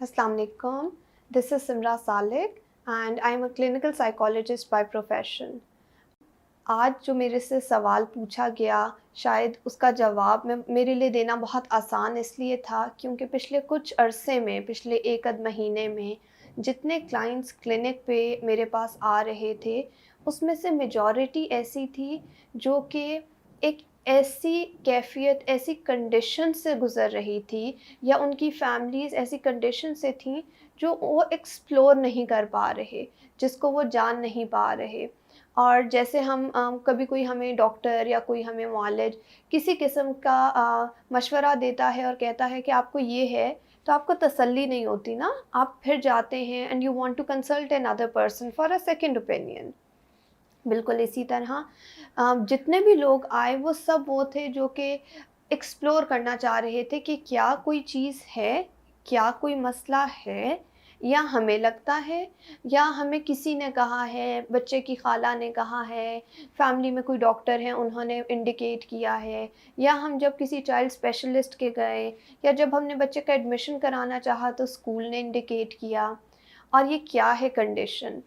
Assalamu alaikum. This is Simra Salik and I am a clinical psychologist by profession. आज जो मेरे से सवाल पूछा गया, शायद उसका जवाब मेरे लिए देना बहुत आसान इसलिए था क्योंकि पिछले कुछ अरसे में, पिछले 1 आध महीने में जितने क्लाइंट्स क्लिनिक पे मेरे पास आ रहे थे, उसमें से मेजॉरिटी ऐसी थी जो कि एक ऐसी कैफ़ियत, ऐसी कंडीशन से गुज़र रही थी या उनकी फैमिलीज़ ऐसी कंडीशन से थीं जो वो एक्सप्लोर नहीं कर पा रहे, जिसको वो जान नहीं पा रहे। और जैसे हम कभी कोई हमें डॉक्टर या कोई हमें मुआलिज किसी किस्म का मशवरा देता है और कहता है कि आपको ये है, तो आपको तसल्ली नहीं होती ना, आप फिर जाते हैं and you want to consult another person for a second opinion. बिल्कुल इसी तरह जितने भी लोग आए वो सब वो थे जो कि एक्सप्लोर करना चाह रहे थे कि क्या कोई चीज़ है, क्या कोई मसला है या हमें लगता है या हमें किसी ने कहा है, बच्चे की खाला ने कहा है, फैमिली में कोई डॉक्टर हैं उन्होंने इंडिकेट किया है या हम जब किसी चाइल्ड स्पेशलिस्ट के गए या जब हमने बच्चे का एडमिशन कराना चाहा तो स्कूल ने इंडिकेट किया। और ये क्या है कंडीशन?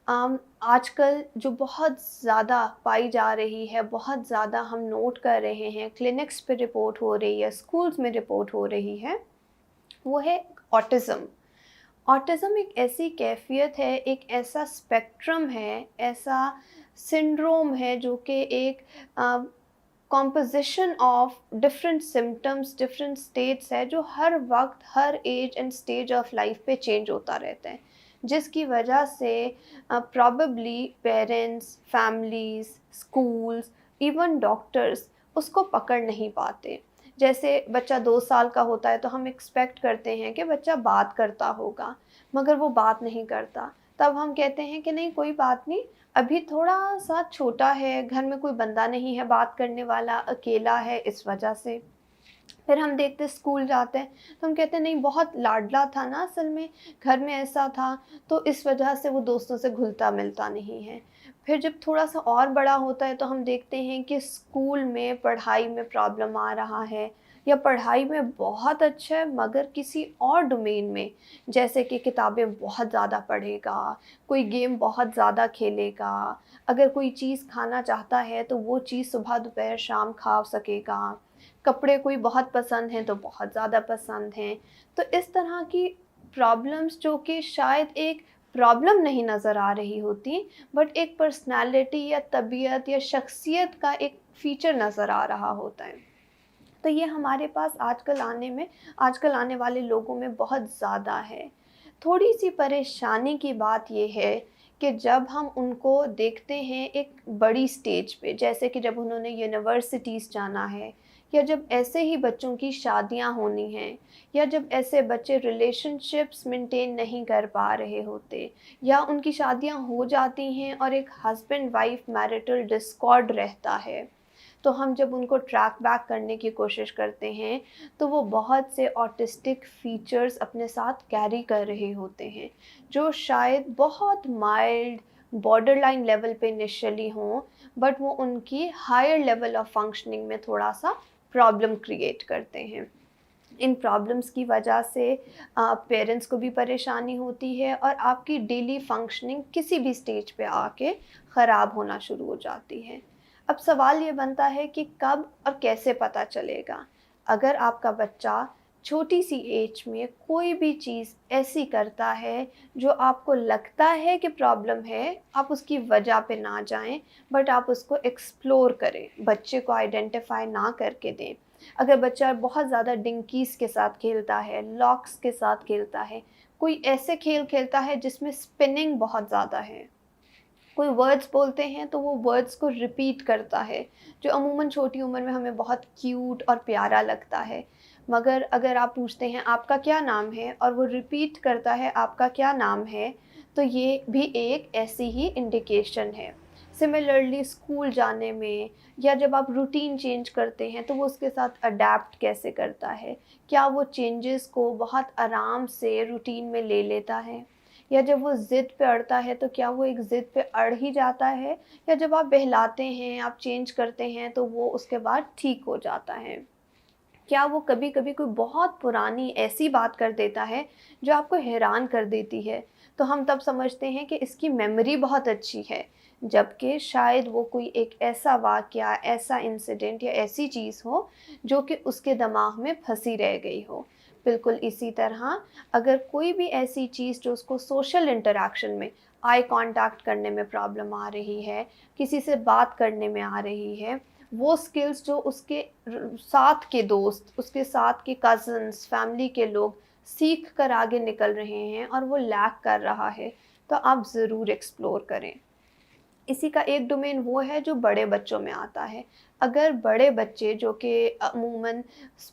आजकल जो बहुत ज़्यादा पाई जा रही है, बहुत ज़्यादा हम नोट कर रहे हैं, क्लिनिक्स पे रिपोर्ट हो रही है, स्कूल्स में रिपोर्ट हो रही है, वो है ऑटिज़्म। ऑटिज़्म एक ऐसी कैफ़ियत है, एक ऐसा स्पेक्ट्रम है, ऐसा सिंड्रोम है जो कि एक composition of different symptoms, different states है जो हर वक़्त, हर age and stage of life पे चेंज होता रहता है। जिसकी वजह से probably parents, families, schools, even doctors उसको पकड़ नहीं पाते। जैसे बच्चा 2 साल का होता है तो हम एक्सपेक्ट करते हैं कि बच्चा बात करता होगा, मगर वो बात नहीं करता। तब हम कहते हैं कि नहीं कोई बात नहीं, अभी थोड़ा-सा छोटा है, घर में कोई बंदा नहीं है बात करने वाला, अकेला है इस वजह से। फिर हम देखते स्कूल जाते हैं, तो हम कहते हैं नहीं बहुत लाडला था ना असल में, घर में ऐसा था, तो इस वजह से वो दोस्तों से घुलता-मिलता नहीं है। फिर जब थोड़ा-सा और बड़ा होता है तो हम देखते हैं कि स्कूल में पढ़ाई में प्रॉब्लम आ रहा है या पढ़ाई में बहुत अच्छा है मगर किसी और डोमेन में, जैसे कि किताबें बहुत ज़्यादा पढ़ेगा, कोई गेम बहुत ज़्यादा खेलेगा, अगर कोई चीज़ खाना चाहता है तो वो चीज़ सुबह, दोपहर, शाम खा सकेगा। कपड़े कोई बहुत पसंद हैं तो बहुत ज़्यादा पसंद हैं। तो इस तरह की प्रॉब्लम्स जो कि शायद एक प्रॉब्लम नहीं नज़र आ रही होती, बट एक पर्सनैलिटी या तबीयत या शख्सियत का एक फ़ीचर नज़र आ रहा होता है। तो ये हमारे पास आजकल आने वाले लोगों में बहुत ज़्यादा है। थोड़ी-सी परेशानी की बात ये है कि जब हम उनको देखते हैं एक बड़ी स्टेज पे, जैसे कि जब उन्होंने यूनिवर्सिटीज़ जाना है या जब ऐसे ही बच्चों की शादियाँ होनी हैं या जब ऐसे बच्चे रिलेशनशिप्स मेंटेन नहीं कर पा रहे होते या उनकी शादियाँ हो जाती हैं और एक हस्बैंड वाइफ मैरिटल डिस्कॉर्ड रहता है। तो हम जब उनको ट्रैक बैक करने की कोशिश करते हैं, तो वो बहुत से ऑटिस्टिक फ़ीचर्स अपने साथ कैरी कर रहे होते हैं, जो शायद बहुत माइल्ड बॉर्डरलाइन लेवल पे इनिशियली हों, बट वो उनकी हायर लेवल ऑफ फंक्शनिंग में थोड़ा-सा प्रॉब्लम क्रिएट करते हैं। इन प्रॉब्लम्स की वजह से पेरेंट्स को भी परेशानी होती है और आपकी डेली फंक्शनिंग किसी भी स्टेज पे आके ख़राब होना शुरू हो जाती है। अब सवाल ये बनता है कि कब और कैसे पता चलेगा? अगर आपका बच्चा छोटी-सी एज में कोई भी चीज़ ऐसी करता है जो आपको लगता है कि प्रॉब्लम है, आप उसकी वजह पे ना जाएँ, बट आप उसको एक्सप्लोर करें, बच्चे को आइडेंटिफ़ाई ना करके दें। अगर बच्चा बहुत ज़्यादा डिंकीज़ के साथ खेलता है, लॉक्स के साथ खेलता है, कोई ऐसे खेल खेलता है जिसमें स्पिनिंग बहुत ज़्यादा है, कोई वर्ड्स बोलते हैं तो वो वर्ड्स को रिपीट करता है, जो अमूमन छोटी उम्र में हमें बहुत क्यूट और प्यारा लगता है। मगर अगर आप पूछते हैं आपका क्या नाम है और वो रिपीट करता है आपका क्या नाम है, तो ये भी एक ऐसी ही इंडिकेशन है। सिमिलरली स्कूल जाने में या जब आप रूटीन चेंज करते हैं तो वो उसके साथ अडैप्ट कैसे करता है? क्या वो चेंजेस को बहुत आराम से रूटीन में ले लेता है? या जब वो ज़िद पे अड़ता है तो क्या वो एक ज़िद पे अड़ ही जाता है या जब आप बहलाते हैं, आप चेंज करते हैं तो वो उसके बाद ठीक हो जाता है? क्या वो कभी-कभी कोई बहुत पुरानी ऐसी बात कर देता है जो आपको हैरान कर देती है, तो हम तब समझते हैं कि इसकी मेमोरी बहुत अच्छी है, जबकि शायद वो कोई एक ऐसा वाक़या, ऐसा इंसिडेंट या ऐसी चीज़ हो जो कि उसके दिमाग में फँसी रह गई हो। बिल्कुल इसी तरह अगर कोई भी ऐसी चीज़ जो उसको सोशल इंटरैक्शन में, आई कॉन्टैक्ट करने में प्रॉब्लम आ रही है, किसी से बात करने में आ रही है, वो स्किल्स जो उसके साथ के दोस्त, उसके साथ के कज़न्स, फैमिली के लोग सीख कर आगे निकल रहे हैं और वो लैक कर रहा है, तो आप ज़रूर एक्सप्लोर करें। इसी का एक डोमेन वो है जो बड़े बच्चों में आता है। अगर बड़े बच्चे जो कि अमूमन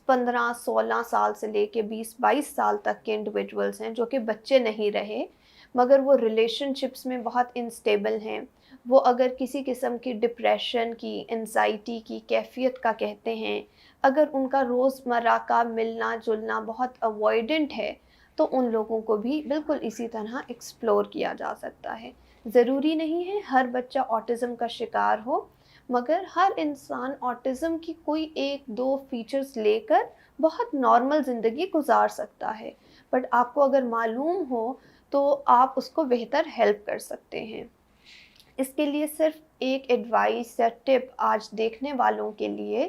15-16 साल से लेके 20-22 साल तक के इंडिविजुअल्स हैं, जो कि बच्चे नहीं रहे, मगर वो रिलेशनशिप्स में बहुत अनस्टेबल हैं, वो अगर किसी किस्म की डिप्रेशन की, एंग्ज़ायटी की कैफ़ियत का कहते हैं, अगर उनका रोज़मर्रा का मिलना-जुलना बहुत अवॉइडेंट है, तो उन लोगों को भी बिल्कुल इसी तरह एक्सप्लोर किया जा सकता है। ज़रूरी नहीं है हर बच्चा ऑटिज़म का शिकार हो, मगर हर इंसान ऑटिज़म की कोई 1-2 फ़ीचर्स लेकर बहुत नॉर्मल ज़िंदगी गुज़ार सकता है। बट आपको अगर मालूम हो, तो आप उसको बेहतर हेल्प कर सकते हैं। इसके लिए सिर्फ़ एक एडवाइस या टिप आज देखने वालों के लिए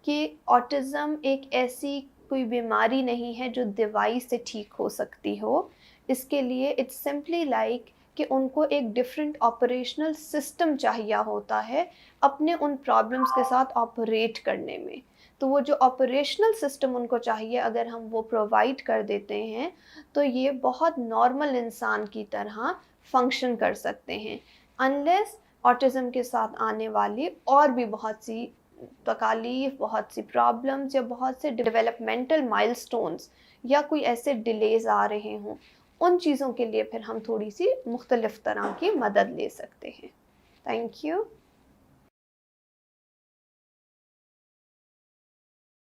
कि ऑटिज़्म एक ऐसी कोई बीमारी नहीं है जो दवाई से ठीक हो सकती हो। इसके लिए इट्स सिंपली लाइक कि उनको एक डिफरेंट ऑपरेशनल सिस्टम चाहिए होता है अपने उन प्रॉब्लम्स के साथ ऑपरेट करने में। तो वो जो ऑपरेशनल सिस्टम उनको चाहिए अगर हम वो प्रोवाइड कर देते हैं, तो ये बहुत नॉर्मल इंसान की तरह फ़ंक्शन कर सकते हैं। अनलेस ऑटिज़्म के साथ आने वाली और भी बहुत सी तकालीफ, बहुत सी प्रॉब्लम्स या बहुत से डेवलपमेंटल माइलस्टोन्स या कोई ऐसे डिलेज़ आ रहे हों, उन चीज़ों के लिए फिर हम थोड़ी-सी मुख्तलिफ़ तरह की मदद ले सकते हैं। Thank you.